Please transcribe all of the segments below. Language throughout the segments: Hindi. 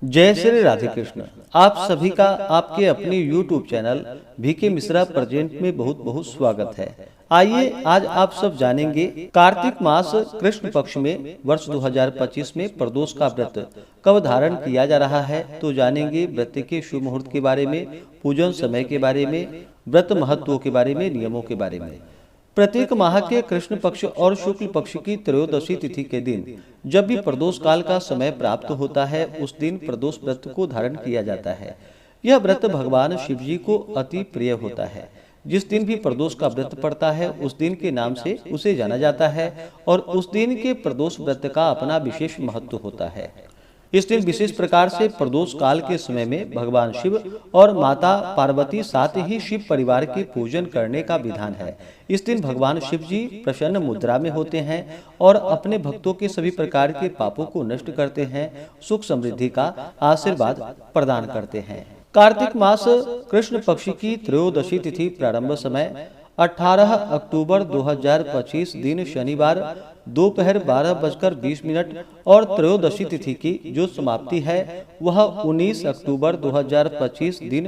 जय श्री राधे कृष्ण। आप सभी का आपके अपने YouTube channel VK Mishra present में बहुत बहुत स्वागत है। आइए आज आप सब जानेंगे कार्तिक मास कृष्ण पक्ष में वर्ष 2025 में प्रदोष का व्रत कब धारण किया जा रहा है। तो जानेंगे व्रत के शुभ मुहूर्त के बारे में, पूजन समय के बारे में, व्रत महत्व के बारे में, नियमों के बारे में। प्रत्येक माह के कृष्ण पक्ष और शुक्ल पक्ष की त्रयोदशी तिथि के दिन जब भी प्रदोष काल का समय प्राप्त होता है, उस दिन प्रदोष व्रत को धारण किया जाता है। यह व्रत भगवान शिव जी को अति प्रिय होता है। जिस दिन भी प्रदोष का व्रत पड़ता है, उस दिन के नाम से उसे जाना जाता है और उस दिन के प्रदोष व्रत का अपना विशेष महत्व होता है। इस दिन विशेष प्रकार से प्रदोष काल के समय में भगवान शिव और माता पार्वती साथ ही शिव परिवार के पूजन करने का विधान है। इस दिन भगवान शिव जी प्रसन्न मुद्रा में होते हैं और अपने भक्तों के सभी प्रकार के पापों को नष्ट करते हैं, सुख समृद्धि का आशीर्वाद प्रदान करते हैं। कार्तिक मास कृष्ण पक्ष की त्रयोदशी तिथि प्रारंभ समय 18 अक्टूबर 2025 दिन शनिवार दोपहर 12:20 और त्रयोदशी तिथि की जो समाप्ति है वह 19 अक्टूबर 2025 दिन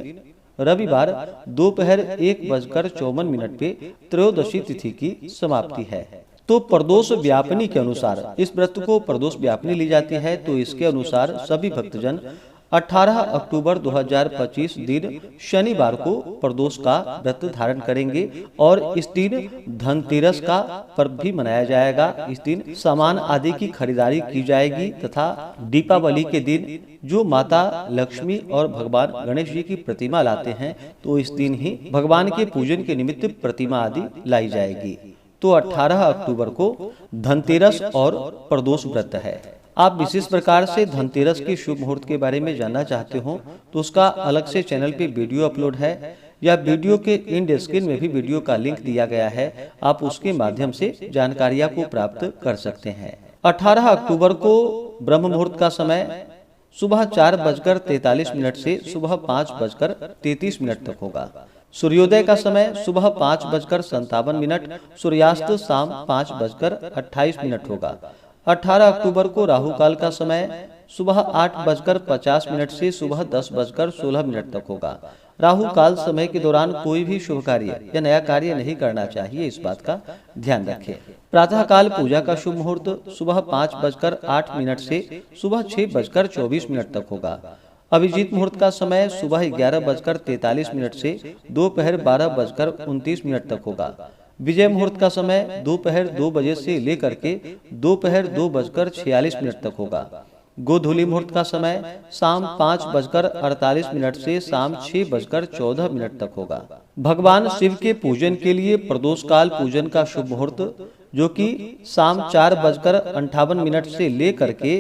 रविवार दोपहर 1:54 पे त्रयोदशी तिथि की समाप्ति है। तो प्रदोष व्यापनी के अनुसार इस व्रत को प्रदोष व्यापनी ली जाती है। तो इसके अनुसार सभी भक्तजन 18 अक्टूबर 2025 दिन शनिवार को प्रदोष का व्रत धारण करेंगे और इस दिन धनतेरस का पर्व भी मनाया जाएगा। इस दिन सामान आदि की खरीदारी की जाएगी तथा दीपावली के दिन जो माता लक्ष्मी और भगवान गणेश जी की प्रतिमा लाते हैं, तो इस दिन ही भगवान के पूजन के निमित्त प्रतिमा आदि लाई जाएगी। तो 18 अक्टूबर को धनतेरस और प्रदोष व्रत है। आप विशेष प्रकार से धनतेरस के शुभ मुहूर्त के बारे में जानना चाहते हो तो उसका अलग से चैनल पे वीडियो अपलोड है या वीडियो के एंड स्क्रीन में भी वीडियो का लिंक दिया गया है। आप उसके माध्यम से जानकारियां को प्राप्त कर सकते हैं। 18 अक्टूबर को ब्रह्म मुहूर्त का समय सुबह 4:43 से सुबह 5:33 तक होगा। सूर्योदय का समय सुबह 5:57, सूर्यास्त शाम 5:28 होगा। 18 अक्टूबर को राहु काल का समय सुबह 8:50 से सुबह 10:16 तक होगा। राहु काल समय के दौरान कोई भी शुभ कार्य या नया कार्य नहीं करना चाहिए, इस बात का ध्यान रखें। प्रातः काल पूजा का शुभ मुहूर्त सुबह 5:08 से सुबह 6:24 तक होगा। अभिजीत मुहूर्त का समय सुबह 11:43 से दोपहर 12:29 तक होगा। विजय मुहूर्त का समय दोपहर 2 बजे से लेकर के दोपहर 2:46 तक होगा। गोधूली मुहूर्त का समय शाम 5:48 से शाम 6:14 तक होगा। भगवान शिव के पूजन के लिए प्रदोष काल पूजन का शुभ मुहूर्त जो कि शाम 4:58 से लेकर के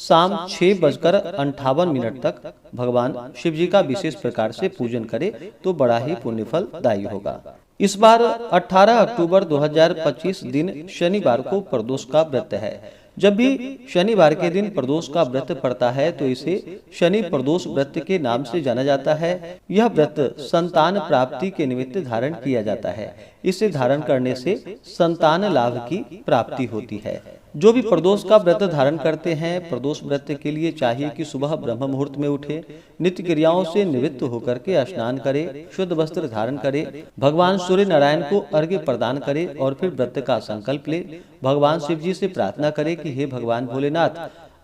शाम 6:58 तक भगवान शिव जी का विशेष प्रकार से पूजन करे तो बड़ा ही पुण्य फलदायी होगा। इस बार 18 अक्टूबर 2025 दिन शनिवार को प्रदोष का व्रत है। जब भी शनिवार के दिन प्रदोष का व्रत पड़ता है तो इसे शनि प्रदोष व्रत के नाम से जाना जाता है। यह व्रत संतान प्राप्ति के निमित्त धारण किया जाता है। इसे धारण करने से संतान लाभ की प्राप्ति होती है। जो भी प्रदोष का व्रत धारण करते हैं, प्रदोष व्रत के लिए चाहिए कि सुबह ब्रह्म मुहूर्त में उठे, नित्य क्रियाओं से निवृत्त होकर के स्नान करे, शुद्ध वस्त्र धारण करे, भगवान सूर्य नारायण को अर्घ्य प्रदान करे और फिर व्रत का संकल्प ले। भगवान शिव जी से प्रार्थना करे कि हे भगवान भोलेनाथ,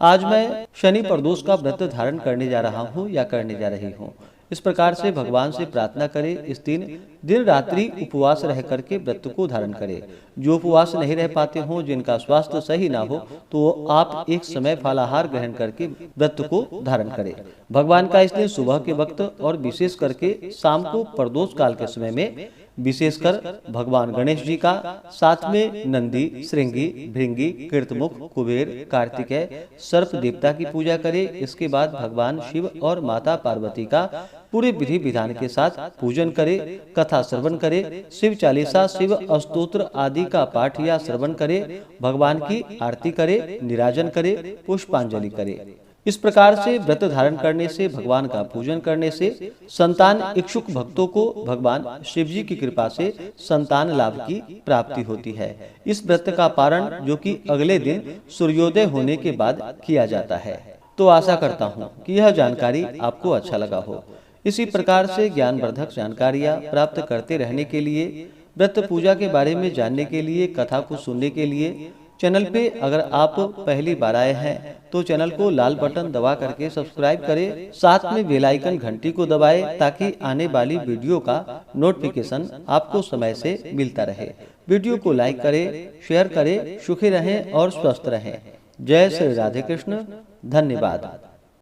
आज मैं शनि प्रदोष का व्रत धारण करने जा रहा हूँ या करने जा रही हूँ। इस प्रकार से भगवान से प्रार्थना करे। इस दिन रात्रि उपवास रह करके व्रत को धारण करे। जो उपवास नहीं रह पाते हों, जिनका स्वास्थ्य सही ना हो, तो आप एक समय फलाहार ग्रहण करके व्रत को धारण करें। भगवान का इसलिए सुबह के वक्त और विशेष करके शाम को प्रदोष काल के समय में विशेषकर भगवान गणेश जी का, साथ में नंदी, श्रृंगी, भृंगी, कीर्तमुख, कुबेर, कार्तिकेय, सर्प देवता की पूजा करे। इसके बाद भगवान शिव और माता पार्वती का पूरे विधि विधान के साथ पूजन करे, कथा श्रवण करे, शिव चालीसा, शिव स्तोत्र आदि का पाठ या श्रवण करे, भगवान की आरती करे, निराजन करे, पुष्पांजलि करे। इस प्रकार से व्रत धारण करने से, भगवान का पूजन करने से संतान इच्छुक भक्तों को भगवान शिव जी की कृपा से संतान लाभ की प्राप्ति होती है। इस व्रत का पारण जो कि अगले दिन सूर्योदय होने के बाद किया जाता है। तो आशा करता हूँ कि यह जानकारी आपको अच्छा लगा हो। इसी प्रकार से ज्ञानवर्धक जानकारियाँ प्राप्त करते रहने के लिए, व्रत पूजा के बारे में जानने के लिए, कथा को सुनने के लिए चैनल पे अगर आप पहली बार आए हैं तो चैनल को लाल बटन दबा करके सब्सक्राइब करें, साथ में बेल आइकन घंटी को दबाएं ताकि आने वाली वीडियो का नोटिफिकेशन आपको समय से मिलता रहे। वीडियो को लाइक करें, शेयर करें। सुखी रहें और स्वस्थ रहें। जय श्री राधे कृष्ण। धन्यवाद।